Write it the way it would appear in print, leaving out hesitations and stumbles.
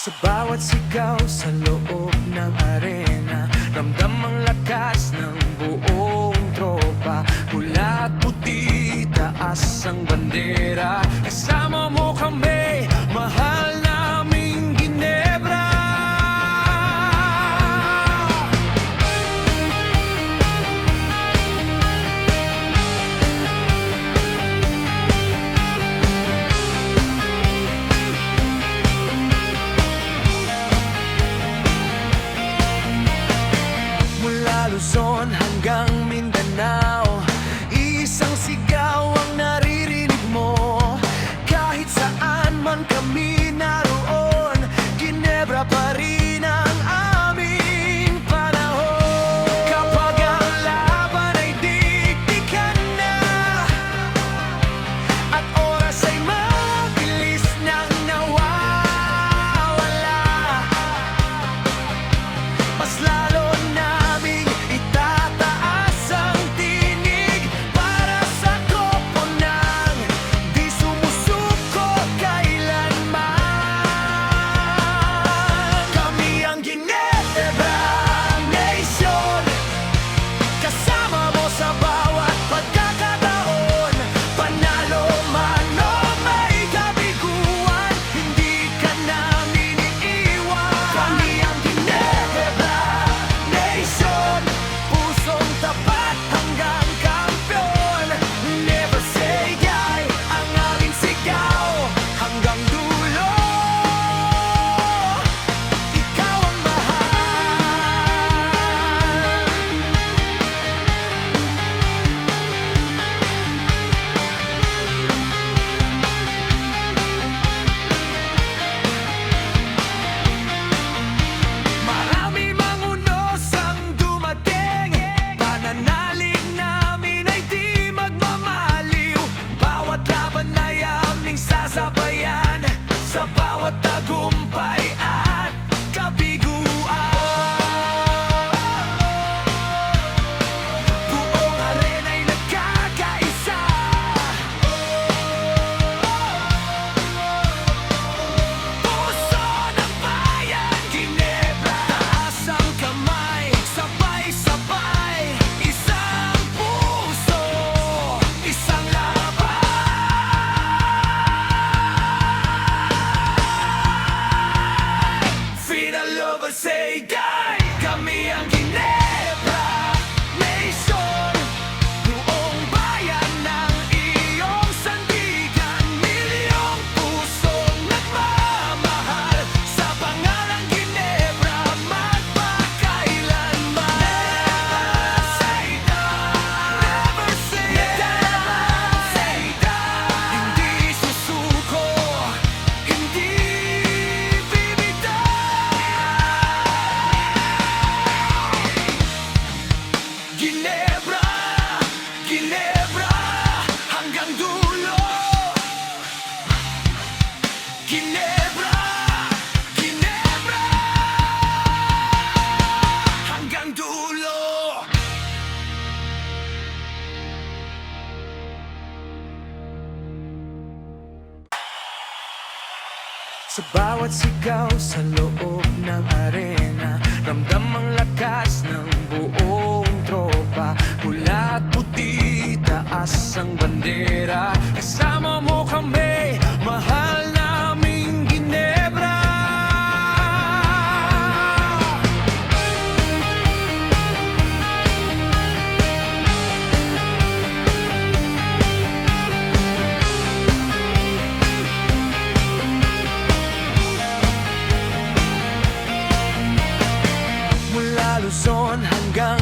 Sa bawat sigaw sa loob ng arena, ramdam ang lakas ng buong tropa. Pula at puti, taas ang bandera. Kasama mo kami, mahal naming Ginebra. Luzon hanggang Mindanao, isang sigaw ang naririnig mo. Kahit saan man kami naroon, Ginebra pa rin ang aming panahon. Kapag ang laban ay dikdikan na at oras ay mabilis nang nawawala, mas lalo naming itataas ang tinig para sa koponan, di sumusuko kailanman. Kami ang Ginebra Nation, kasama mo sa bawat pagkakataon. Panalo man o may kabiguan, hindi ka namin iiwan. Kami ang Ginebra Nation, pusong tapat hanggang kampiyon. Never say die, ang aming sigaw hanggang dulo. Ikaw ang mahal. Marami mang unos ang dumating, pananalig namin ay di magmamaliw. Bawat laban ay aming sasabayan, sa bawat tagumpay at kabiguan. Buong arena'y nagkakaisa, puso ng bayan, Ginebra. Taas ang kamay, sabay-sabay, isang puso, isang laban. Freedom lovers say die, kami ang Ginebra Nation. Buong bayan ng iyong sandigan, milyong pusong nagmamahal sa pangalang Ginebra magpakailanman. Never say die, never say die, hindi susuko, hindi bibitaw. Ginebra, Ginebra, hanggang dulo. Ginebra, Ginebra, hanggang dulo. Sa bawat sigaw sa loob ng arena, ramdam ang lakas ng buong tropa. Pula at puti, taas ang bandera. Kasama mo kami, mahal naming Ginebra. Mula Luzon hanggang